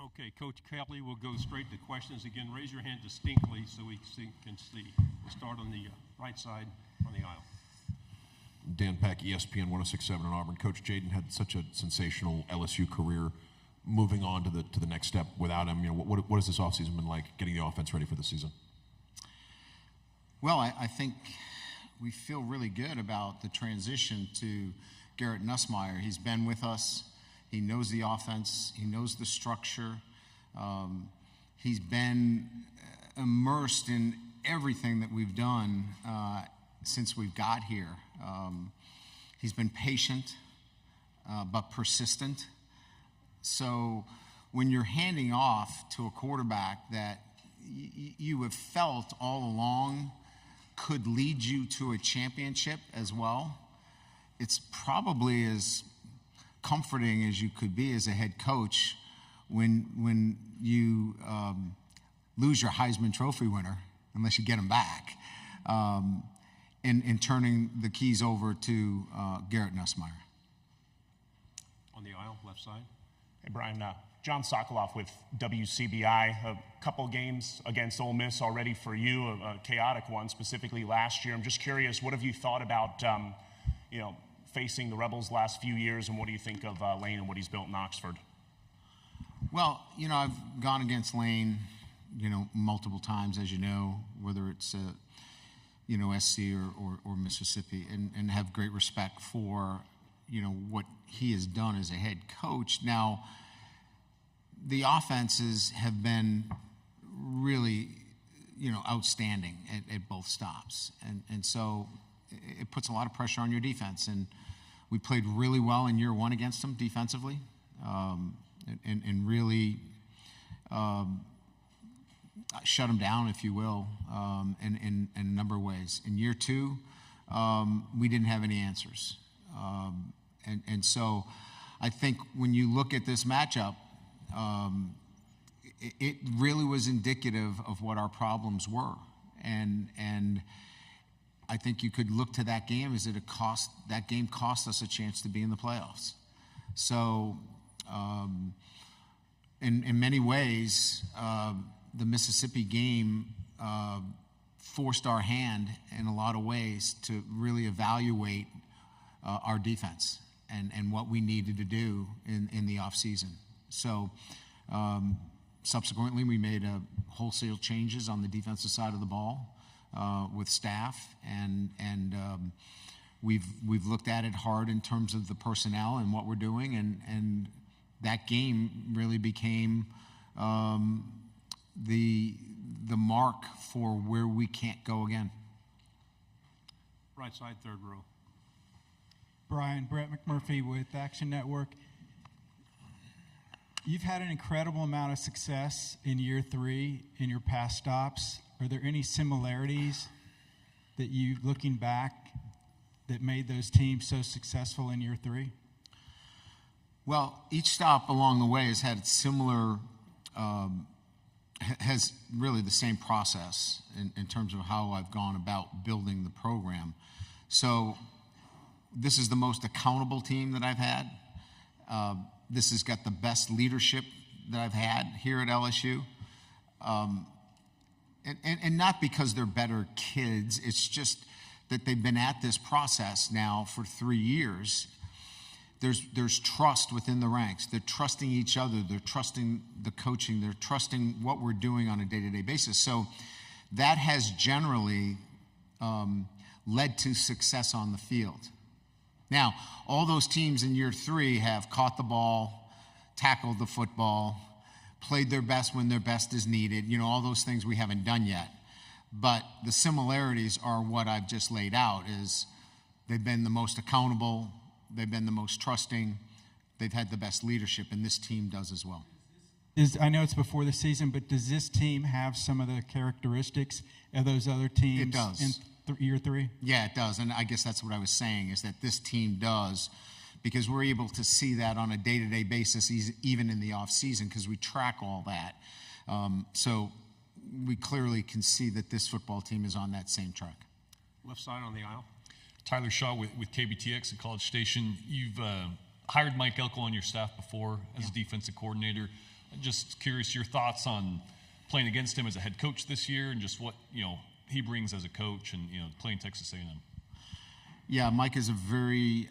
Okay, Coach Kelly, we'll go straight to questions. Again, raise your hand distinctly so we can see. We'll start on the right side on the aisle. Dan Pack, ESPN 106.7 in Auburn. Coach Jayden had such a sensational LSU career. Moving on to the next step without him, what has this offseason been like, getting the offense ready for the season? Well, I think we feel really good about the transition to Garrett Nussmeier. He's been with us. He knows the offense. He knows the structure. He's been immersed in everything that we've done since we've got here. He's been patient but persistent. So when you're handing off to a quarterback that you have felt all along could lead you to a championship as well, it's probably as comforting as you could be as a head coach when you lose your Heisman Trophy winner, unless you get him back, in turning the keys over to Garrett Nussmeier. On the aisle, left side. Hey, Brian, John Sokoloff with WCBI. A couple games against Ole Miss already for you, a chaotic one, specifically last year. I'm just curious, what have you thought about, facing the Rebels last few years, and what do you think of Lane and what he's built in Oxford? Well, I've gone against Lane, multiple times, as you know, whether it's, SC or Mississippi, and have great respect for, what he has done as a head coach. Now, the offenses have been really, outstanding at both stops. And so it puts a lot of pressure on your defense. And we played really well in year one against them defensively, and really shut them down, if you will, in a number of ways. In year two, we didn't have any answers. And so I think when you look at this matchup, it really was indicative of what our problems were. And I think you could look to that game as that game cost us a chance to be in the playoffs. So in many ways, the Mississippi game forced our hand in a lot of ways to really evaluate our defense and what we needed to do in the offseason. So subsequently, we made wholesale changes on the defensive side of the ball with staff, and we've looked at it hard in terms of the personnel and what we're doing, and that game really became the mark for where we can't go again. Right side, third row. Brian, Brett McMurphy with Action Network. You've had an incredible amount of success in year three in your past stops. Are there any similarities that you, looking back, that made those teams so successful in year three? Well, each stop along the way has had similar, has really the same process in terms of how I've gone about building the program. So this is the most accountable team that I've had. This has got the best leadership that I've had here at LSU. And not because they're better kids, it's just that they've been at this process now for 3 years. There's trust within the ranks. They're trusting each other. They're trusting the coaching. They're trusting what we're doing on a day-to-day basis. So that has generally led to success on the field. Now, all those teams in year three have caught the ball, tackled the football, played their best when their best is needed, all those things we haven't done yet. But the similarities are what I've just laid out, is they've been the most accountable, they've been the most trusting, they've had the best leadership, and this team does as well. I know it's before the season, but does this team have some of the characteristics of those other teams? It does. In year three? Yeah, it does, and I guess that's what I was saying, is that this team does, because we're able to see that on a day-to-day basis, even in the off-season, because we track all that. So we clearly can see that this football team is on that same track. Left side on the aisle. Tyler Shaw with KBTX at College Station. You've hired Mike Elko on your staff before as a defensive coordinator. Just curious your thoughts on playing against him as a head coach this year, and just what he brings as a coach, and playing Texas A&M. Yeah, Mike is a very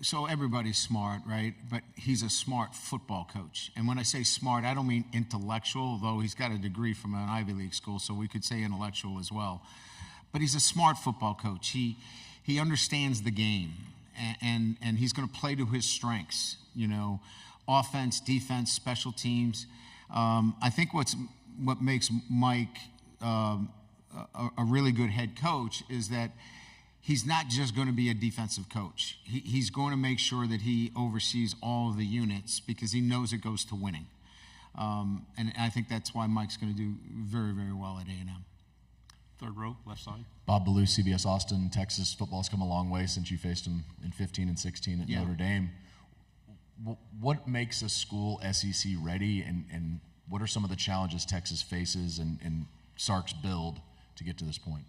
so everybody's smart, right? But he's a smart football coach. And when I say smart, I don't mean intellectual, though he's got a degree from an Ivy League school, so we could say intellectual as well. But he's a smart football coach. He understands the game, and he's going to play to his strengths, offense, defense, special teams. I think what makes Mike a really good head coach is that he's not just going to be a defensive coach. He's going to make sure that he oversees all of the units because he knows it goes to winning. And I think that's why Mike's going to do very, very well at A&M. Third row, left side. Bob Ballou, CBS Austin. Texas football's come a long way since you faced him in 15 and 16 at Notre Dame. What makes a school SEC ready, and what are some of the challenges Texas faces and Sark's build to get to this point?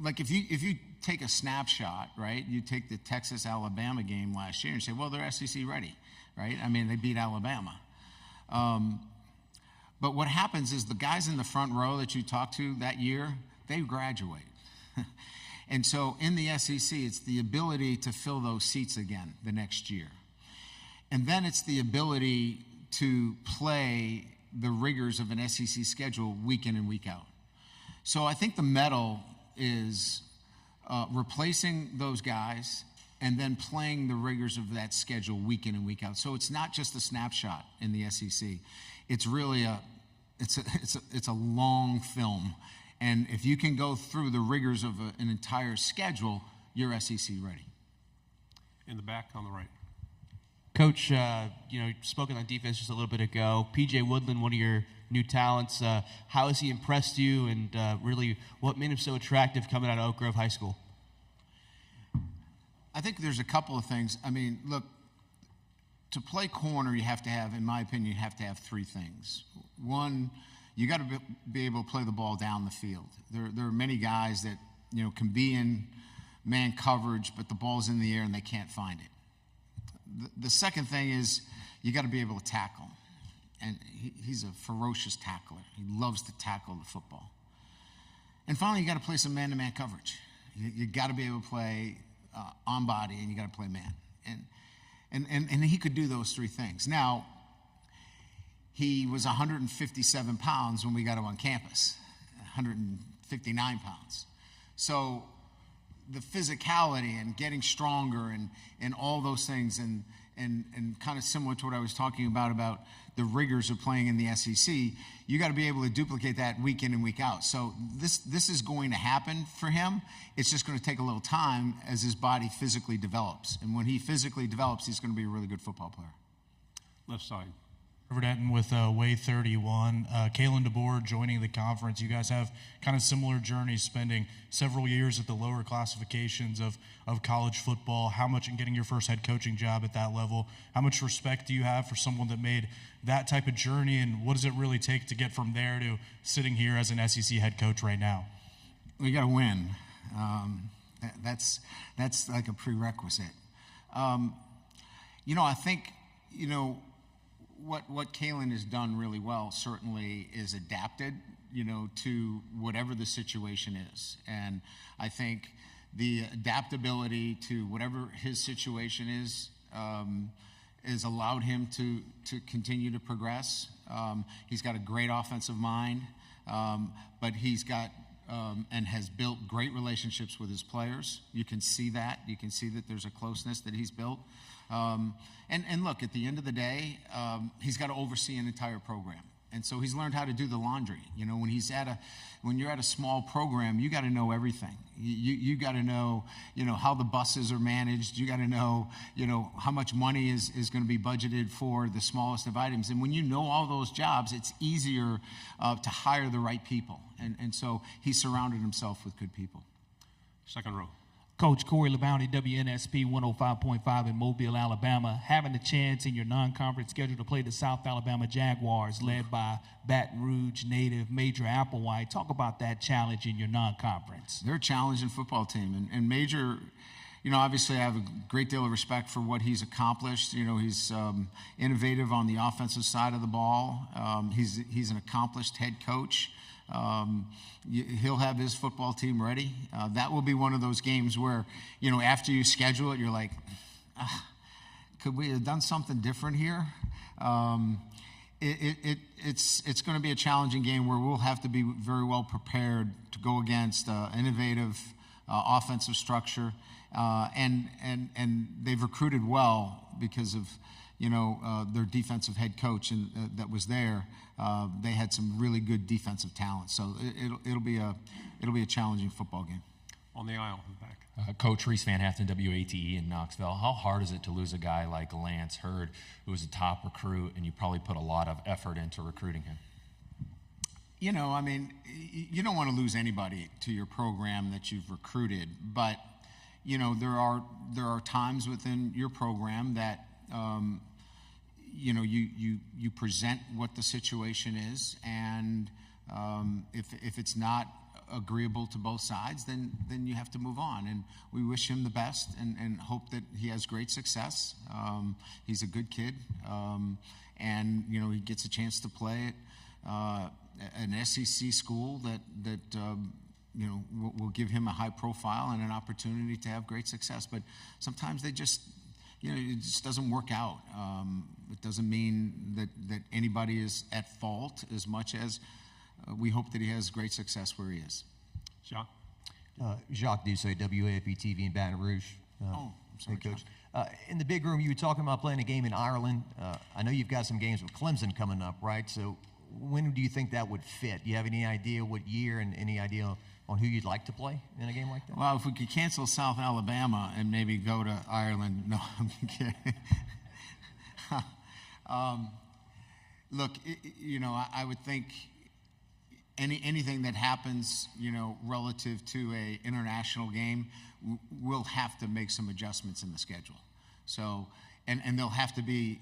Like if you take a snapshot, right? You take the Texas-Alabama game last year and say, well, they're SEC ready, right? I mean, they beat Alabama. But what happens is the guys in the front row that you talked to that year, they graduate. And so in the SEC, it's the ability to fill those seats again the next year. And then it's the ability to play the rigors of an SEC schedule week in and week out. So I think the medal is replacing those guys and then playing the rigors of that schedule week in and week out. So it's not just a snapshot in the SEC. It's really it's a long film. And if you can go through the rigors of an entire schedule, you're SEC ready. In the back on the right. Coach, you spoken on defense just a little bit ago. P.J. Woodland, one of your new talents. How has he impressed you, and really what made him so attractive coming out of Oak Grove High School? I think there's a couple of things. I mean, look, to play corner, you have to have, in my opinion, you have to have three things. One, you got to be able to play the ball down the field. There are many guys that can be in man coverage, but the ball's in the air and they can't find it. The second thing is you got to be able to tackle. And he's a ferocious tackler. He loves to tackle the football. And finally, you got to play some man-to-man coverage. You got to be able to play on body, and you got to play man. And he could do those three things. Now, he was 157 pounds when we got him on campus, 159 pounds. So the physicality and getting stronger and all those things and kind of similar to what I was talking about the rigors of playing in the SEC, you got to be able to duplicate that week in and week out. So this is going to happen for him. It's just going to take a little time as his body physically develops. And when he physically develops, he's going to be a really good football player. Left side. Trevor Denton with Way 31. Kalen DeBoer joining the conference. You guys have kind of similar journeys, spending several years at the lower classifications of college football. How much in getting your first head coaching job at that level? How much respect do you have for someone that made that type of journey, and what does it really take to get from there to sitting here as an SEC head coach right now? We got to win. That's like a prerequisite. I think, what Kalen has done really well certainly is adapted, to whatever the situation is. And I think the adaptability to whatever his situation is has allowed him to continue to progress. He's got a great offensive mind, but he's got and has built great relationships with his players. You can see that. You can see that there's a closeness that he's built. And look, at the end of the day, he's got to oversee an entire program. And so he's learned how to do the laundry. When you're at a small program, you got to know everything. You got to know, how the buses are managed. You got to know, how much money is going to be budgeted for the smallest of items. And when you know all those jobs, it's easier to hire the right people. And so he surrounded himself with good people. Second row. Coach Corey LeBounty, WNSP 105.5 in Mobile, Alabama, having the chance in your non-conference schedule to play the South Alabama Jaguars, led by Baton Rouge native Major Applewhite. Talk about that challenge in your non-conference. They're a challenging football team, and Major obviously I have a great deal of respect for what he's accomplished. He's innovative on the offensive side of the ball. He's an accomplished head coach. He'll have his football team ready. That will be one of those games where, after you schedule it, you're like, could we have done something different here? It's going to be a challenging game where we'll have to be very well prepared to go against innovative offensive structure, and they've recruited well because of their defensive head coach and that was there. They had some really good defensive talent, so it'll be a challenging football game. On the aisle in the back. Coach Reese Van Haften, WATE in Knoxville. How hard is it to lose a guy like Lance Hurd, who was a top recruit, and you probably put a lot of effort into recruiting him? You don't want to lose anybody to your program that you've recruited, but there are times within your program that you present what the situation is, and if it's not agreeable to both sides, then you have to move on. And we wish him the best and hope that he has great success. He's a good kid, and he gets a chance to play at an SEC school that will give him a high profile and an opportunity to have great success. But sometimes it just doesn't work out. It doesn't mean that anybody is at fault as much as we hope that he has great success where he is. Jacques? Jacques Doucet, WAFB-TV in Baton Rouge. I'm sorry, hey, Coach. In the big room, you were talking about playing a game in Ireland. I know you've got some games with Clemson coming up, right? So when do you think that would fit? Do you have any idea what year and any idea on who you'd like to play in a game like that? Well, if we could cancel South Alabama and maybe go to Ireland. No, I'm kidding. Look, I would think anything that happens, relative to a international game, we'll have to make some adjustments in the schedule. So, and there'll have to be,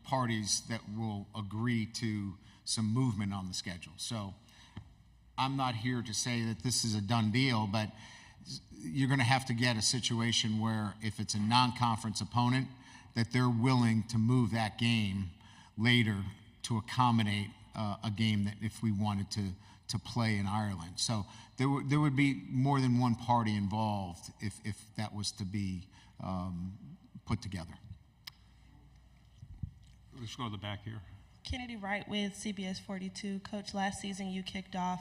parties that will agree to some movement on the schedule. So I'm not here to say that this is a done deal, but you're going to have to get a situation where if it's a non-conference opponent, that they're willing to move that game later to accommodate a game that if we wanted to play in Ireland. So there would be more than one party involved if that was to be put together. Let's go to the back here. Kennedy Wright with CBS 42. Coach, last season you kicked off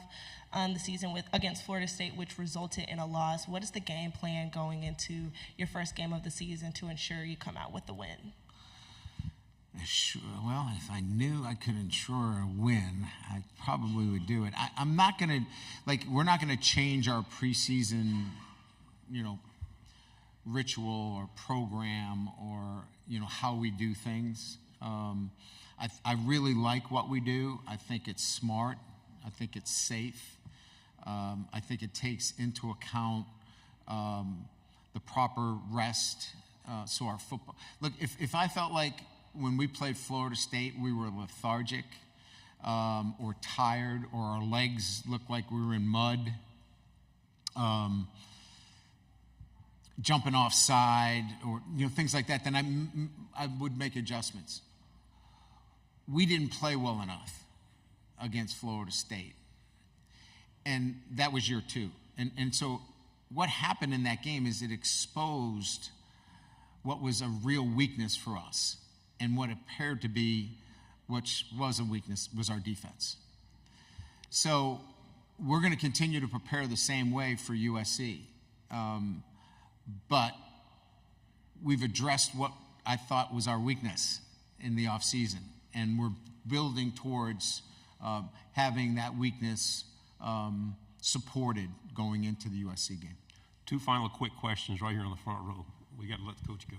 the season against Florida State, which resulted in a loss. What is the game plan going into your first game of the season to ensure you come out with the win? Well, if I knew I could ensure a win, I probably would do it. I'm not going to, we're not going to change our preseason, ritual or program or, how we do things. I really like what we do. I think it's smart. I think it's safe. I think it takes into account the proper rest. So our football. Look, if I felt like when we played Florida State we were lethargic or tired or our legs looked like we were in mud, jumping offside or things like that, then I would make adjustments. We didn't play well enough against Florida State. And that was year two. And so what happened in that game is it exposed what was a real weakness for us. And what appeared to be, which was a weakness, was our defense. So we're going to continue to prepare the same way for USC. But we've addressed what I thought was our weakness in the offseason. And we're building towards having that weakness supported going into the USC game. Two final quick questions right here on the front row. We got to let the coach go.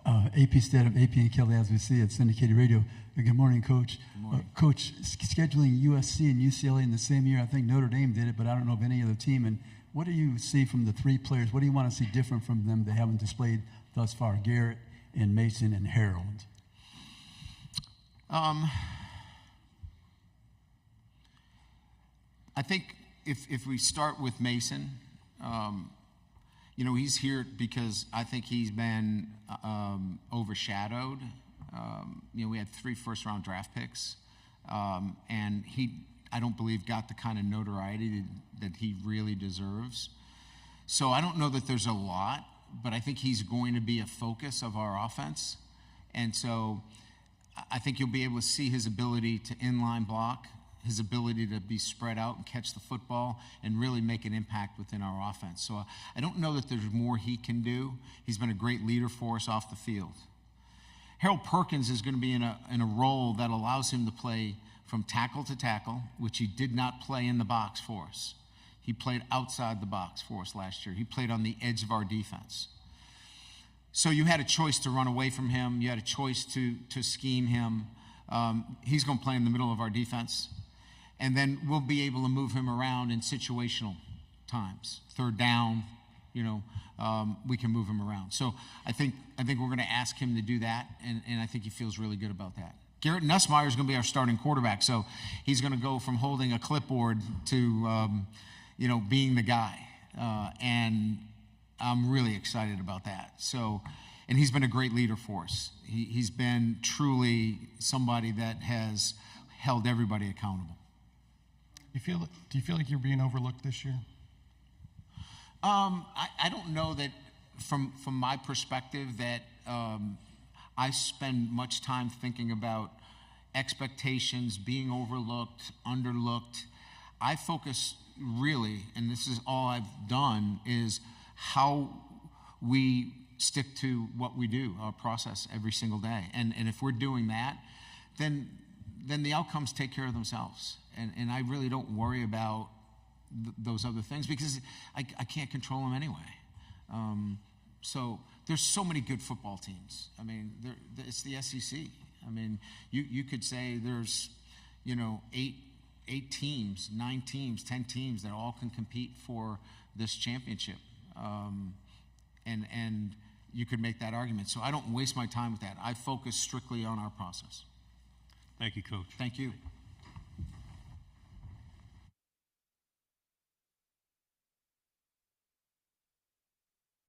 AP Stedham, AP and Kelly, as we see at Syndicated Radio. Good morning, Coach. Good morning. Coach, scheduling USC and UCLA in the same year, I think Notre Dame did it, but I don't know of any other team. And what do you see from the three players? What do you want to see different from them they haven't displayed thus far, Garrett and Mason and Harold? I think if we start with Mason, You know, he's here because I think he's been overshadowed. You know, we had 3 first-round draft picks, and I don't believe, got the kind of notoriety that he really deserves. So I don't know that there's a lot, but I think he's going to be a focus of our offense. And so I think you'll be able to see his ability to inline block, his ability to be spread out and catch the football and really make an impact within our offense. So I don't know that there's more he can do. He's been a great leader for us off the field. Harold Perkins is going to be in a role that allows him to play from tackle to tackle, which he did not play in the box for us. He played outside the box for us last year. He played on the edge of our defense. So you had a choice to run away from him. You had a choice to scheme him. He's going to play in the middle of our defense. And then we'll be able to move him around in situational times. 3rd down, you know, we can move him around. So I think we're going to ask him to do that, and I think he feels really good about that. Garrett Nussmeier is going to be our starting quarterback, so he's going to go from holding a clipboard to, you know, being the guy. And I'm really excited about that. So, and he's been a great leader for us. He's been truly somebody that has held everybody accountable. Do you feel like you're being overlooked this year? I don't know that from my perspective that I spend much time thinking about expectations, being overlooked, underlooked. I focus really, and this is all I've done, is how we stick to what we do, our process every single day. And if we're doing that, then the outcomes take care of themselves. And I really don't worry about those other things because I can't control them anyway. So there's so many good football teams. I mean, it's the SEC. I mean, you could say there's, you know, 8 teams, 9 teams, 10 teams that all can compete for this championship. And you could make that argument. So I don't waste my time with that. I focus strictly on our process. Thank you, Coach. Thank you.